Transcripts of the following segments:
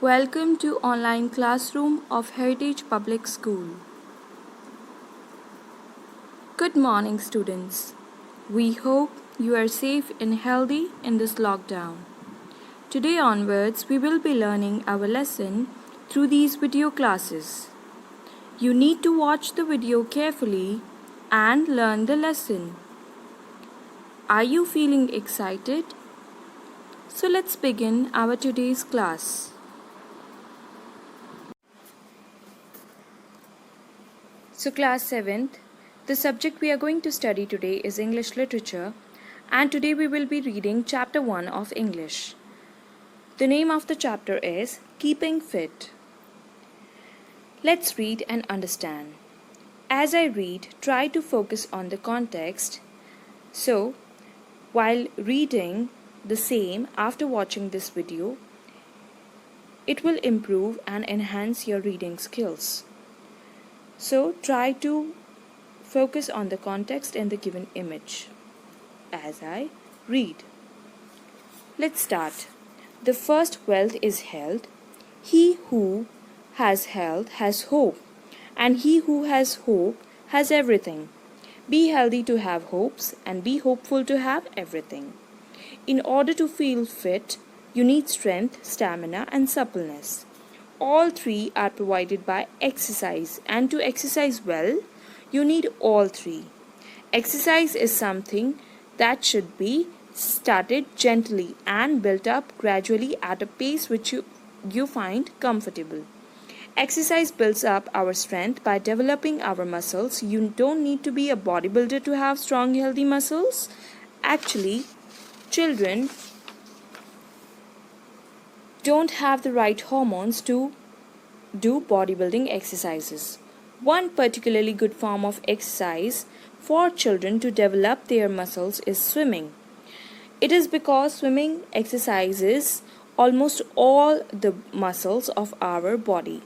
Welcome to online classroom of Heritage Public School. Good morning, students. We hope you are safe and healthy in this lockdown. Today onwards, we will be learning our lesson through these video classes. You need to watch the video carefully and learn the lesson. Are you feeling excited? So let's begin our today's class. So class 7th, the subject we are going to study today is English literature, and today we will be reading chapter 1 of English. The name of the chapter is Keeping Fit. Let's read and understand. As I read, try to focus on the context. So, while reading the same after watching this video, it will improve and enhance your reading skills. So try to focus on the context in the given image as I read. Let's start. The first wealth is health. He who has health has hope, and he who has hope has everything. Be healthy to have hopes, and be hopeful to have everything. In order to feel fit, you need strength, stamina, and suppleness. All three are provided by exercise, and to exercise well, you need all three. Exercise is something that should be started gently and built up gradually at a pace which you find comfortable. Exercise builds up our strength by developing our muscles. You don't need to be a bodybuilder to have strong, healthy muscles. Actually, children don't have the right hormones to do bodybuilding exercises. One particularly good form of exercise for children to develop their muscles is swimming. It is because swimming exercises almost all the muscles of our body.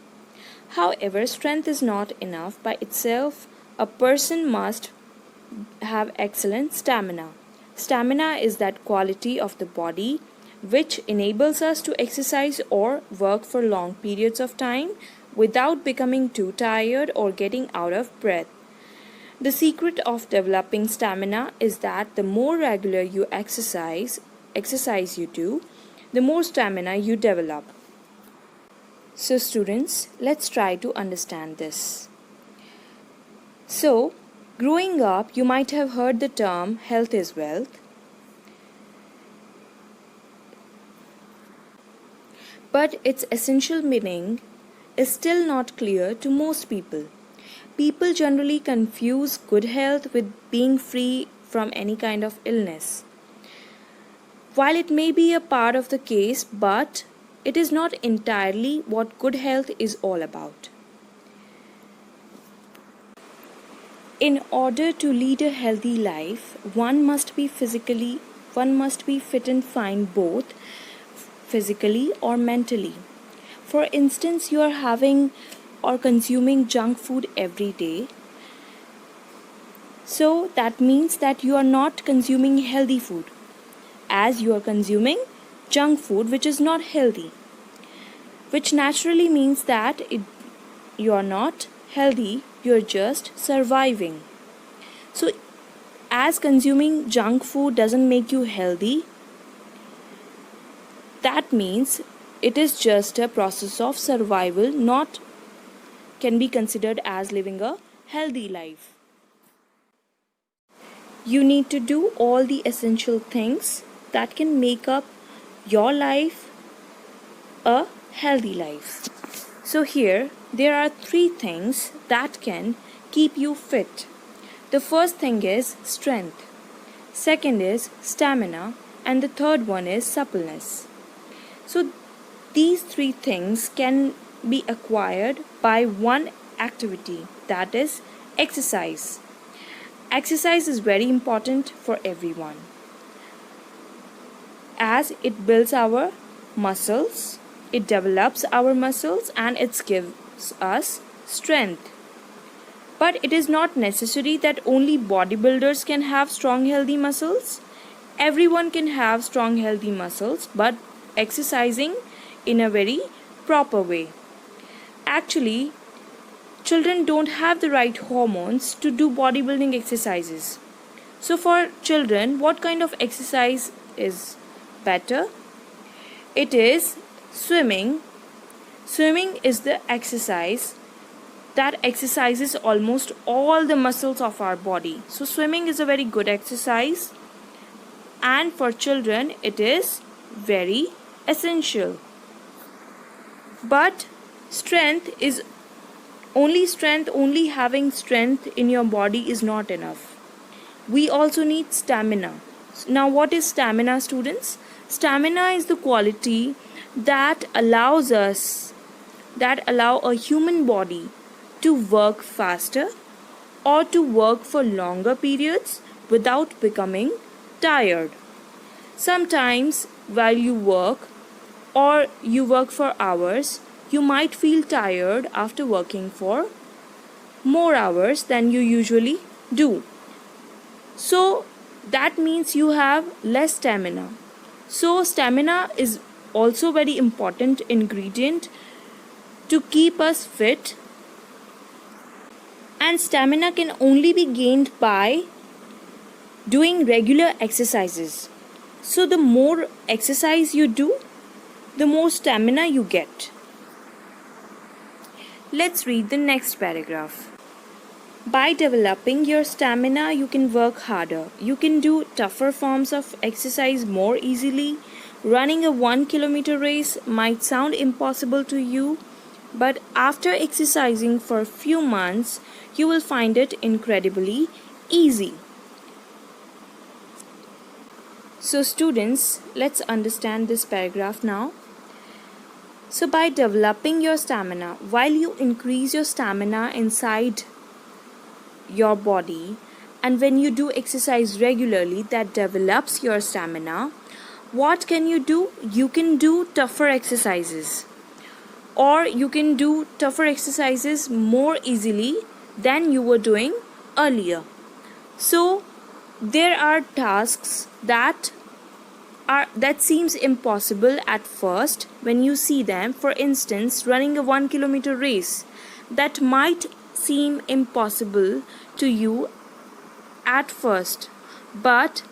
However, strength is not enough by itself. A person must have excellent stamina. Stamina is that quality of the body which enables us to exercise or work for long periods of time without becoming too tired or getting out of breath. The secret of developing stamina is that the more regular you exercise you do, the more stamina you develop. So students, let's try to understand this. So, growing up, you might have heard the term health is wealth. But its essential meaning is still not clear to most people. People generally confuse good health with being free from any kind of illness. While it may be a part of the case, but it is not entirely what good health is all about. In order to lead a healthy life, one must be fit and fine both physically or mentally. For instance, you are having or consuming junk food every day. So that means that you are not consuming healthy food, as you are consuming junk food which is not healthy, which naturally means that you are not healthy, you are just surviving. So as consuming junk food doesn't make you healthy, that means it is just a process of survival, not can be considered as living a healthy life. You need to do all the essential things that can make up your life a healthy life. So here there are 3 things that can keep you fit. The first thing is strength, second is stamina, and the third one is suppleness. So these 3 things can be acquired by one activity, that is exercise. Exercise is very important for everyone, as it builds our muscles, it develops our muscles, and it gives us strength. But it is not necessary that only bodybuilders can have strong healthy muscles. Everyone can have strong healthy muscles, but exercising in a very proper way. Actually, children don't have the right hormones to do bodybuilding exercises. So for children, what kind of exercise is better? It is swimming. Swimming is the exercise that exercises almost all the muscles of our body. So swimming is a very good exercise, and for children it is very essential. But only having strength in your body is not enough. We also need stamina. Now, what is stamina, students? Stamina is the quality that allow a human body to work faster or to work for longer periods without becoming tired. Sometimes while you work or you work for hours, you might feel tired after working for more hours than you usually do. So that means you have less stamina. So stamina is also very important ingredient to keep us fit, and stamina can only be gained by doing regular exercises. So the more exercise you do, the more stamina you get. Let's read the next paragraph. By developing your stamina, you can work harder. You can do tougher forms of exercise more easily. Running a 1 kilometer race might sound impossible to you, but after exercising for a few months, you will find it incredibly easy. So students, let's understand this paragraph now. So by developing your stamina, while you increase your stamina inside your body, and when you do exercise regularly, that develops your stamina, what can you do? You can do tougher exercises, or you can do tougher exercises more easily than you were doing earlier. So there are tasks that seems impossible at first when you see them. For instance, running a 1 kilometer race, that might seem impossible to you at first, but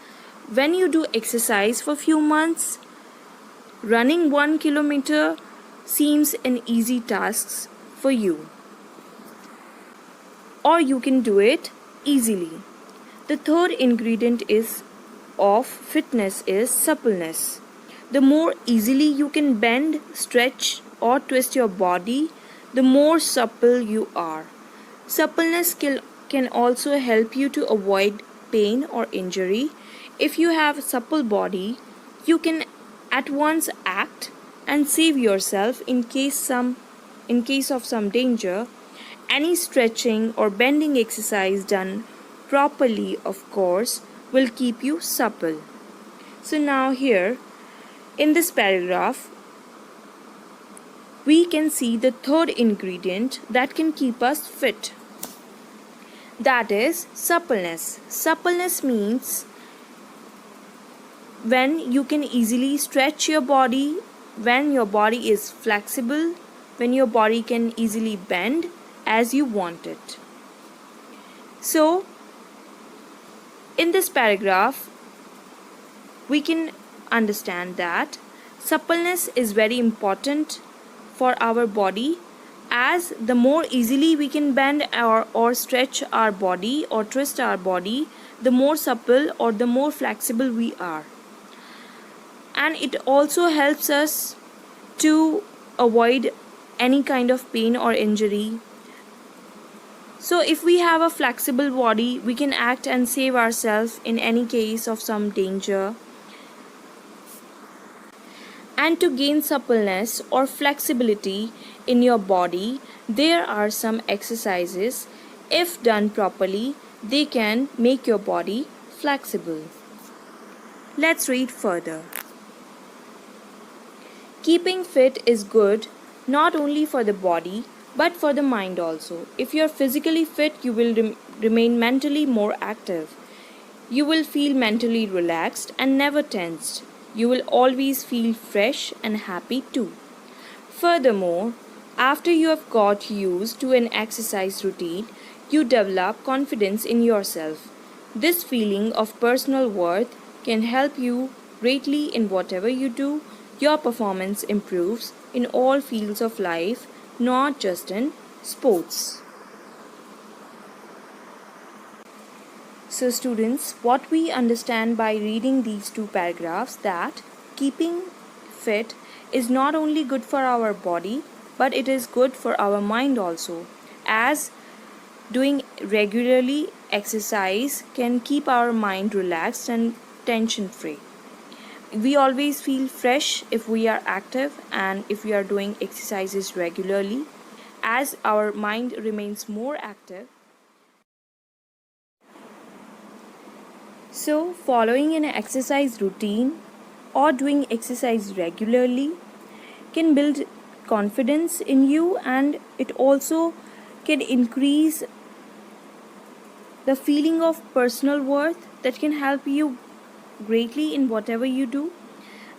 when you do exercise for few months, running 1 kilometer seems an easy task for you, or you can do it easily. The third ingredient of fitness is suppleness. The more easily you can bend, stretch, or twist your body, the more supple you are. Suppleness can also help you to avoid pain or injury. If you have a supple body, you can at once act and save yourself in case of some danger. Any stretching or bending exercise done properly, of course, will keep you supple. So now here in this paragraph, we can see the third ingredient that can keep us fit. That is suppleness. Suppleness means when you can easily stretch your body, when your body is flexible, when your body can easily bend as you want it. So in this paragraph, we can understand that suppleness is very important for our body, as the more easily we can bend or stretch our body or twist our body, the more supple or the more flexible we are. And it also helps us to avoid any kind of pain or injury. So if we have a flexible body, we can act and save ourselves in any case of some danger. And to gain suppleness or flexibility in your body, there are some exercises. If done properly, they can make your body flexible. Let's read further. Keeping fit is good not only for the body but for the mind also. If you are physically fit, you will remain mentally more active. You will feel mentally relaxed and never tensed. You will always feel fresh and happy too. Furthermore, after you have got used to an exercise routine, you develop confidence in yourself. This feeling of personal worth can help you greatly in whatever you do. Your performance improves in all fields of life, not just in sports. So students, what we understand by reading these two paragraphs that keeping fit is not only good for our body but it is good for our mind also, as doing regularly exercise can keep our mind relaxed and tension free. We always feel fresh if we are active and if we are doing exercises regularly, as our mind remains more active. So, following an exercise routine or doing exercise regularly can build confidence in you, and it also can increase the feeling of personal worth that can help you greatly in whatever you do.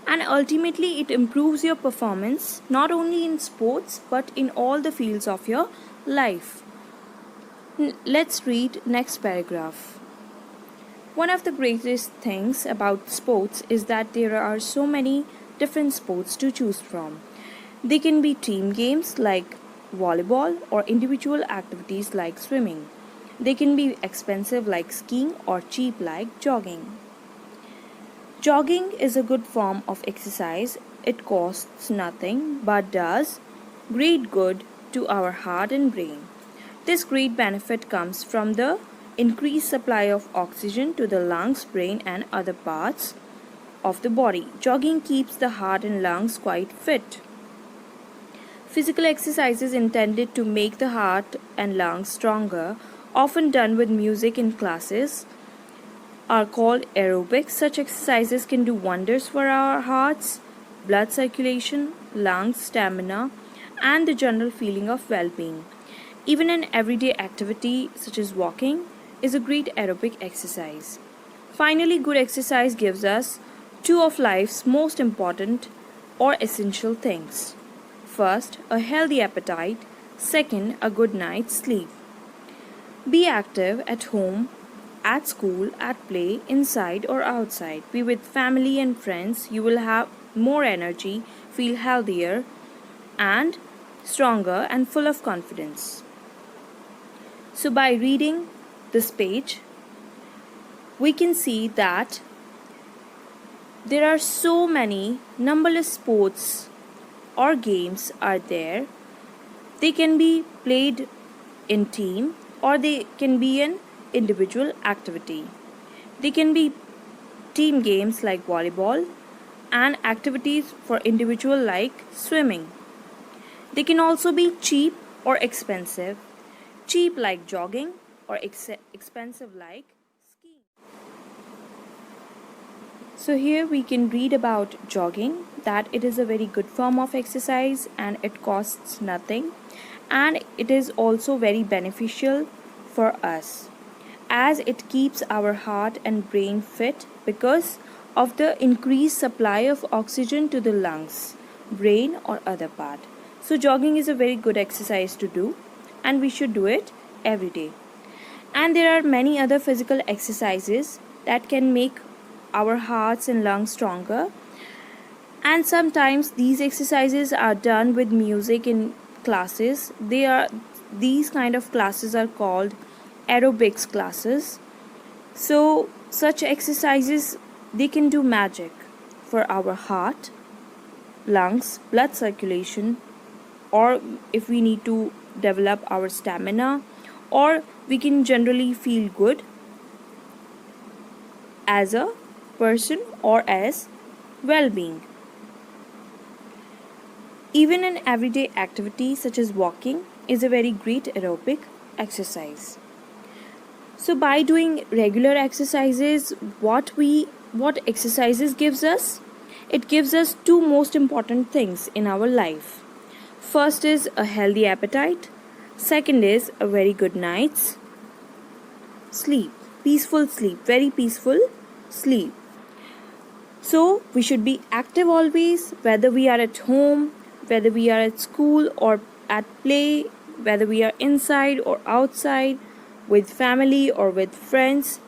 And ultimately, it improves your performance not only in sports but in all the fields of your life. Let's read next paragraph. One of the greatest things about sports is that there are so many different sports to choose from. They can be team games like volleyball or individual activities like swimming. They can be expensive like skiing or cheap like jogging. Jogging is a good form of exercise. It costs nothing but does great good to our heart and brain. This great benefit comes from the increased supply of oxygen to the lungs, brain, and other parts of the body. Jogging keeps the heart and lungs quite fit. Physical exercises intended to make the heart and lungs stronger, often done with music in classes, are called aerobics. Such exercises can do wonders for our hearts, blood circulation, lungs, stamina, and the general feeling of well being. Even an everyday activity such as walking is a great aerobic exercise. Finally, good exercise gives us two of life's most important or essential things. First, a healthy appetite. Second, a good night's sleep. Be active at home, at school, at play, inside or outside. Be with family and friends. You will have more energy, feel healthier and stronger and full of confidence. So by reading this page, we can see that there are so many numberless sports or games are there. They can be played in team or they can be an individual activity. They can be team games like volleyball and activities for individual like swimming. They can also be cheap or expensive. Cheap like jogging or expensive like skiing. So here we can read about jogging, that it is a very good form of exercise and it costs nothing, and it is also very beneficial for us as it keeps our heart and brain fit because of the increased supply of oxygen to the lungs, brain or other part. So jogging is a very good exercise to do and we should do it every day. And there are many other physical exercises that can make our hearts and lungs stronger. And sometimes these exercises are done with music in classes. These kind of classes are called aerobics classes. So such exercises, they can do magic for our heart, lungs, blood circulation, or if we need to develop our stamina, or we can generally feel good as a person or as well-being. Even an everyday activity such as walking is a very great aerobic exercise. So by doing regular exercises, what exercises gives us? It gives us two most important things in our life. First is a healthy appetite. Second is a very good night's sleep. Peaceful sleep, very peaceful sleep. So we should be active always, whether we are at home, whether we are at school or at play, whether we are inside or outside, with family or with friends,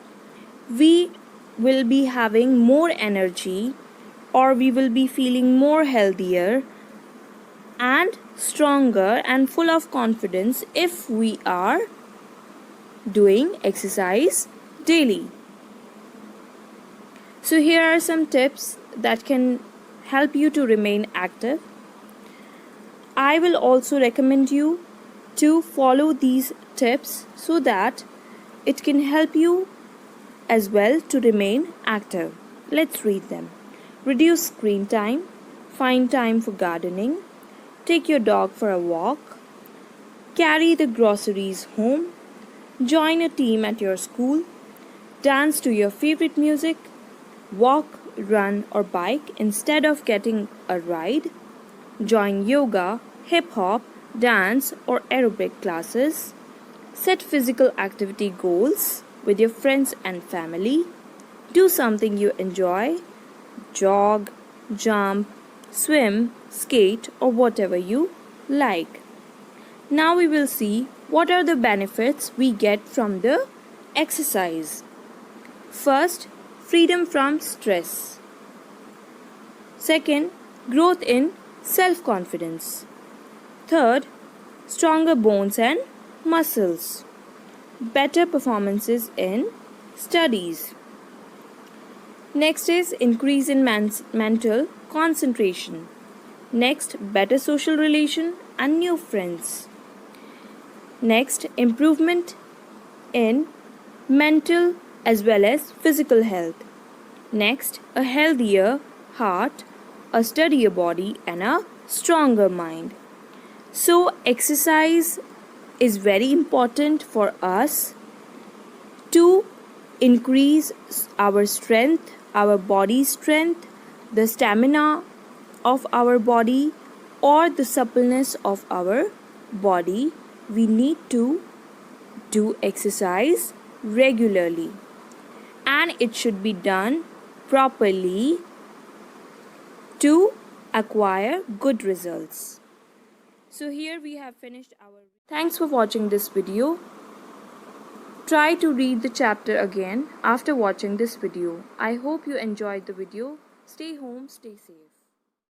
we will be having more energy, or we will be feeling more healthier and stronger and full of confidence if we are doing exercise daily. So here are some tips that can help you to remain active. I will also recommend you to follow these tips so that it can help you as well to remain active. Let's read them. Reduce screen time, find time for gardening, take your dog for a walk, carry the groceries home, join a team at your school, dance to your favorite music, walk, run or bike instead of getting a ride, join yoga, hip hop, dance or aerobic classes, set physical activity goals with your friends and family, do something you enjoy, jog, jump, swim, skate or whatever you like. Now we will see what are the benefits we get from the exercise. First, freedom from stress. Second, growth in self-confidence. Third, stronger bones and muscles. Better performances in studies. Next is increase in mental concentration. Next, better social relation and new friends. Next, improvement in mental as well as physical health. Next, a healthier heart, a steadier body and a stronger mind. So exercise is very important for us to increase our strength, our body strength, the stamina of our body or the suppleness of our body. We need to do exercise regularly and it should be done properly to acquire good results. So here we have finished our. Thanks for watching this video. Try to read the chapter again after watching this video. I hope you enjoyed the video. Stay home, stay safe.